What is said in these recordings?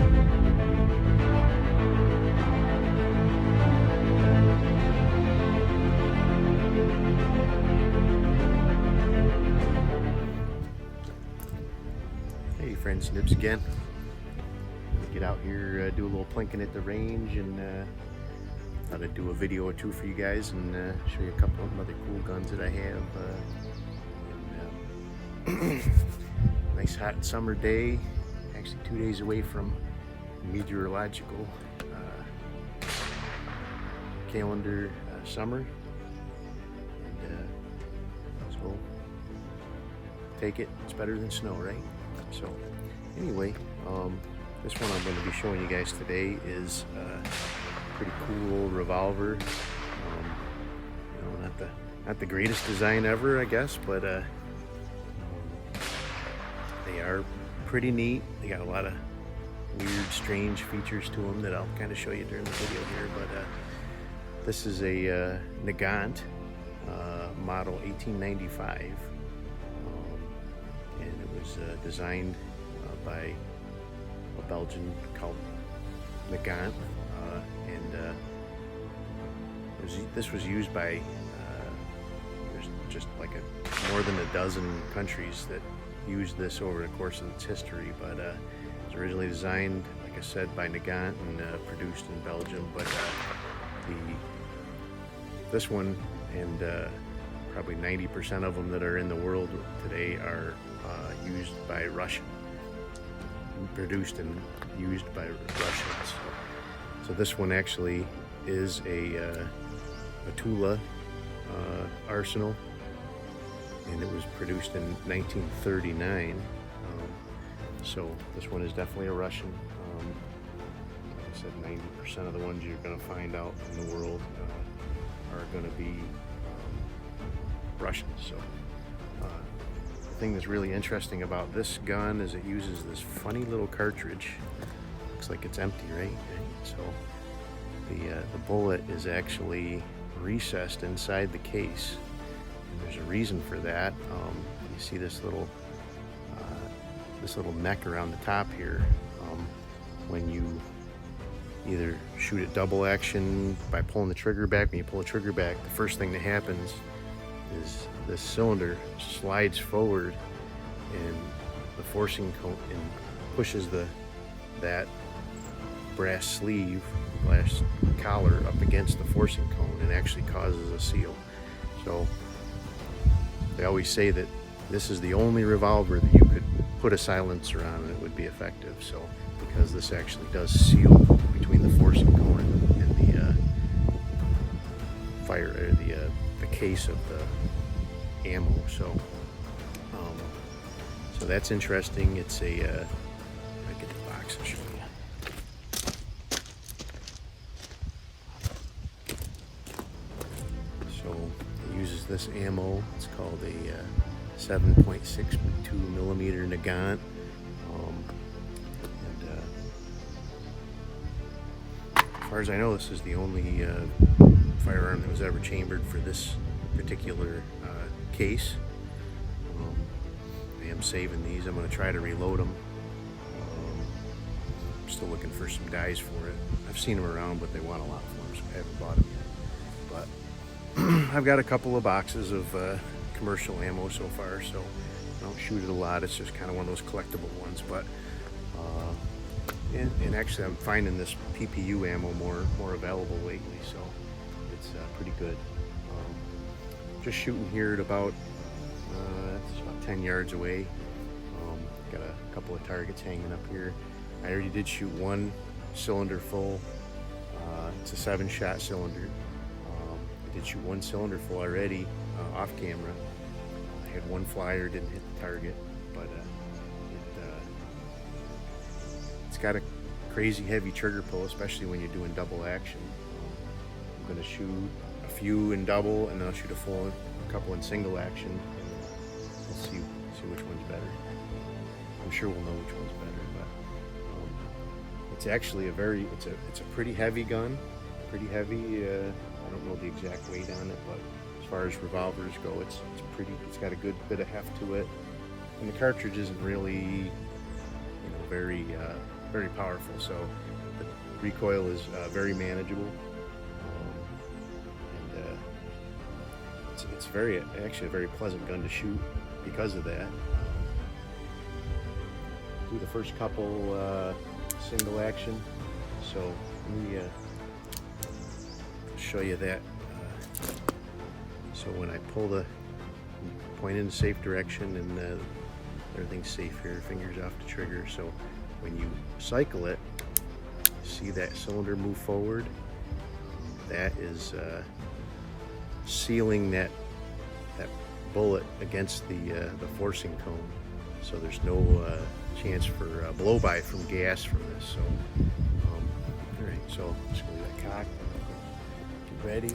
Hey friends, Nibs again. Get out here, do a little plinking at the range, and thought I'd do a video or two for you guys and show you a couple of other cool guns that I have. Nice hot summer day, actually 2 days away from meteorological calendar summer, and so take it, it's better than snow, right? So anyway, this one I'm going to be showing you guys today is a pretty cool revolver. You know, not the greatest design ever, I guess, but they are pretty neat. They got a lot of weird, strange features to them that I'll kind of show you during the video here. But this is a Nagant model 1895. And it was designed by a Belgian called Nagant, and this was used by there's just like more than a dozen countries that used this over the course of its history. But it was originally designed, like I said, by Nagant and produced in Belgium. But this one and probably 90% of them that are in the world today are used by Russian, produced and used by Russians. So this one actually is a Tula arsenal, and it was produced in 1939. So this one is definitely a Russian. Like I said, 90% of the ones you're going to find out in the world are going to be Russian. So the thing that's really interesting about this gun is it uses this funny little cartridge. Looks like it's empty, right? So the bullet is actually recessed inside the case. And there's a reason for that. You see this little neck around the top here. When you either shoot it double action by pulling the trigger back, when you pull the trigger back, the first thing that happens is this cylinder slides forward, and the forcing cone pushes that brass sleeve, brass collar up against the forcing cone, and actually causes a seal. So they always say that this is the only revolver that you could put a silencer on and it would be effective. So because this actually does seal between the forcing cone and the fire, or the case of the ammo. So so that's interesting. It's a I get the box and show you. So it uses this ammo. It's called a 7.62 millimeter Nagant. As far as I know, this is the only firearm that was ever chambered for this particular case. I am saving these. I'm going to try to reload them. I'm still looking for some dies for it. I've seen them around, but they want a lot for them, so I haven't bought them yet. But I've got a couple of boxes of commercial ammo so far, so I don't shoot it a lot. It's just kind of one of those collectible ones. But and actually, I'm finding this PPU ammo more available lately, so it's pretty good. Just shooting here at about it's about 10 yards away. Got a couple of targets hanging up here. I already did shoot one cylinder full. It's a 7-shot cylinder. I did shoot one cylinder full already off camera. I had one flyer, didn't hit the target, but it's got a crazy heavy trigger pull, especially when you're doing double action. I'm going to shoot a few in double, and then I'll shoot a couple in single action, and we'll see which one's better. I'm sure we'll know which one's better, but it's actually it's a pretty heavy gun, pretty heavy. I don't know the exact weight on it, but as far as revolvers go, it's got a good bit of heft to it, and the cartridge isn't really, very very powerful. So the recoil is very manageable, and it's very actually a very pleasant gun to shoot because of that. Do the first couple single action. So let me show you that. So when I pull the point in the safe direction, and everything's safe here, fingers off the trigger. So when you cycle it, see that cylinder move forward? That is sealing that bullet against the forcing cone. So there's no chance for blow-by from gas from this. So, all right, so I'm just gonna leave that cocked, get ready.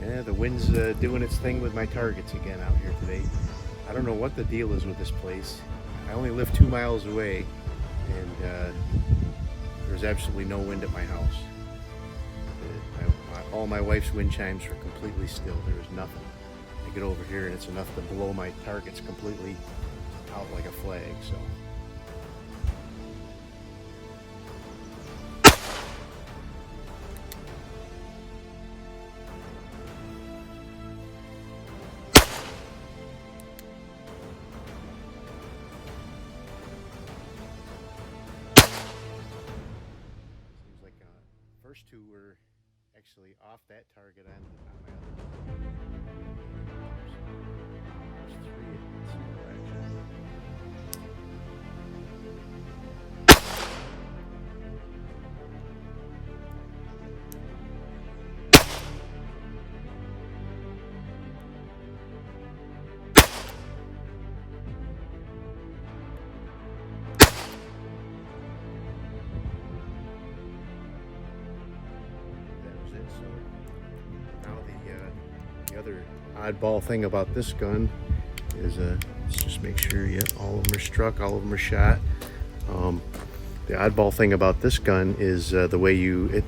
Yeah, the wind's doing its thing with my targets again out here today. I don't know what the deal is with this place. I only live 2 miles away, and there's absolutely no wind at my house. All my wife's wind chimes are completely still. There is nothing. I get over here and it's enough to blow my targets completely out like a flag. So. Seems like first two were actually off that target on my other. There's 3 in single action. So now the other oddball thing about this gun is let's just make sure, yeah, all of them are struck, all of them are shot. The oddball thing about this gun is the way it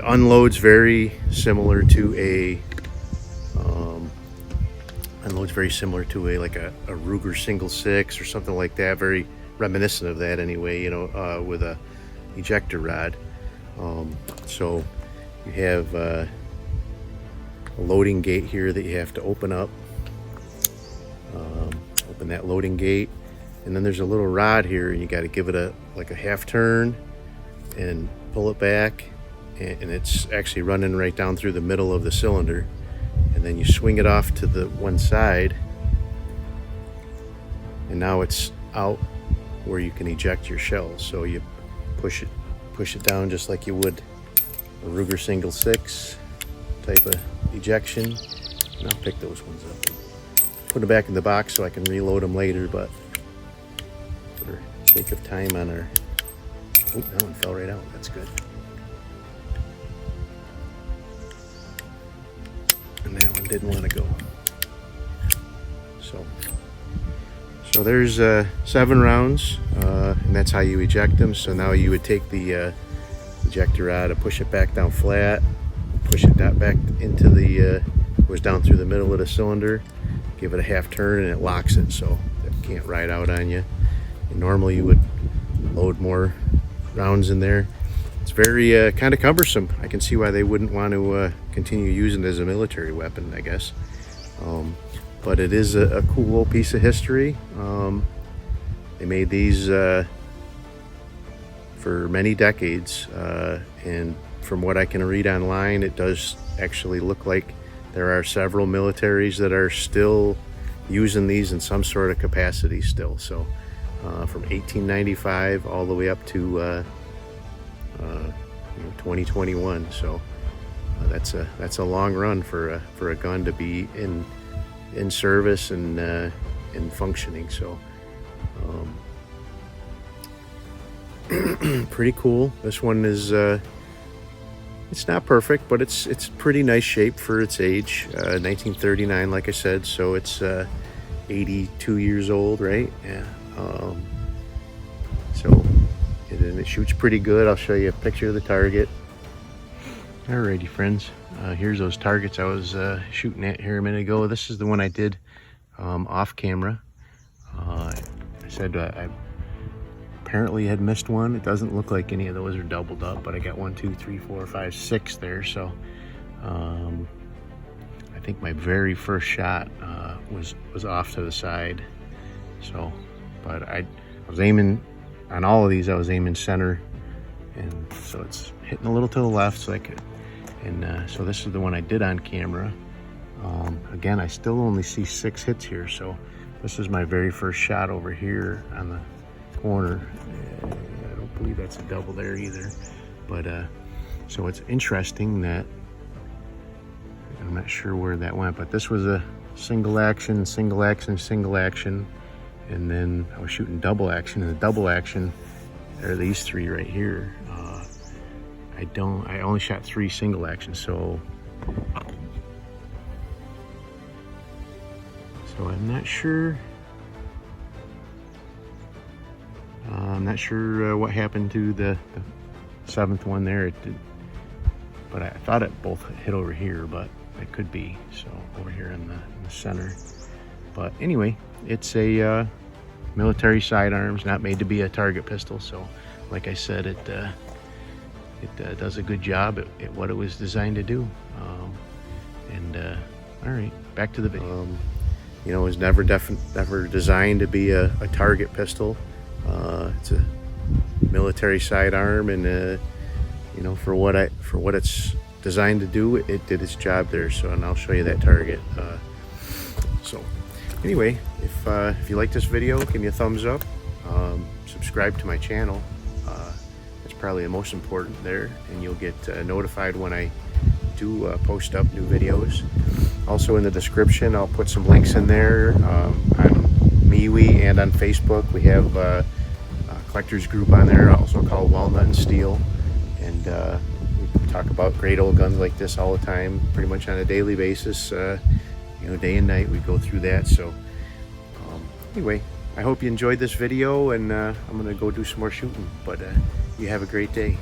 unloads very similar to a like a Ruger single 6 or something like that, very reminiscent of that anyway, you know, with a ejector rod. So you have a loading gate here that you have to open up. Open that loading gate, and then there's a little rod here, and you got to give it like a half turn and pull it back, and it's actually running right down through the middle of the cylinder, and then you swing it off to the one side, and now it's out where you can eject your shells. So you push it down just like you would a Ruger single 6 type of ejection, and I'll pick those ones up and put them back in the box so I can reload them later. But for sake of time on our, oh, that one fell right out. That's good. And that one didn't want to go. So there's 7 rounds, and that's how you eject them. So now you would take the ejector rod and push it back down flat, push it back into the goes down through the middle of the cylinder, give it a half turn, and it locks it so it can't ride out on you. And normally you would load more rounds in there. It's very kind of cumbersome. I can see why they wouldn't want to continue using it as a military weapon, I guess. But it is a cool little piece of history. They made these for many decades, and from what I can read online, it does actually look like there are several militaries that are still using these in some sort of capacity still. So from 1895 all the way up to 2021. So that's a long run for a gun to be in service and functioning. So pretty cool. This one is it's not perfect, but it's pretty nice shape for its age. 1939, like I said, so it's 82 years old, right? Yeah. So it shoots pretty good. I'll show you a picture of the target. Alrighty, friends. Here's those targets I was shooting at here a minute ago. This is the one I did off camera. I said I apparently had missed one. It doesn't look like any of those are doubled up, but I got 1, 2, 3, 4, 5, 6 there. So I think my very first shot was off to the side. So, but I was aiming on all of these. I was aiming center, and so it's hitting a little to the left, so I could. And so this is the one I did on camera. Again, I still only see 6 hits here, so this is my very first shot over here on the corner. I don't believe that's a double there either, but so it's interesting that I'm not sure where that went, but this was a single action, single action, single action, and then I was shooting double action, and the double action are these 3 right here. I only shot 3 single actions, so I'm not sure. I'm not sure what happened to the 7th one there. It did, but I thought it both hit over here, but it could be so over here in the center. But anyway, it's a military sidearms, not made to be a target pistol. So, like I said, it does a good job at what it was designed to do. All right, back to the video. You know, it was never designed to be a target pistol. It's a military sidearm, and you know, for what it's designed to do, it did its job there. So, and I'll show you that target. So anyway, if you like this video, give me a thumbs up. Subscribe to my channel. That's probably the most important there, and you'll get notified when I do post up new videos. Also in the description, I'll put some links in there on MeWe and on Facebook. We have a collectors group on there, also called Walnut and Steel, and we talk about great old guns like this all the time, pretty much on a daily basis. You know, day and night we go through that. So anyway, I hope you enjoyed this video, and I'm gonna go do some more shooting, but you have a great day.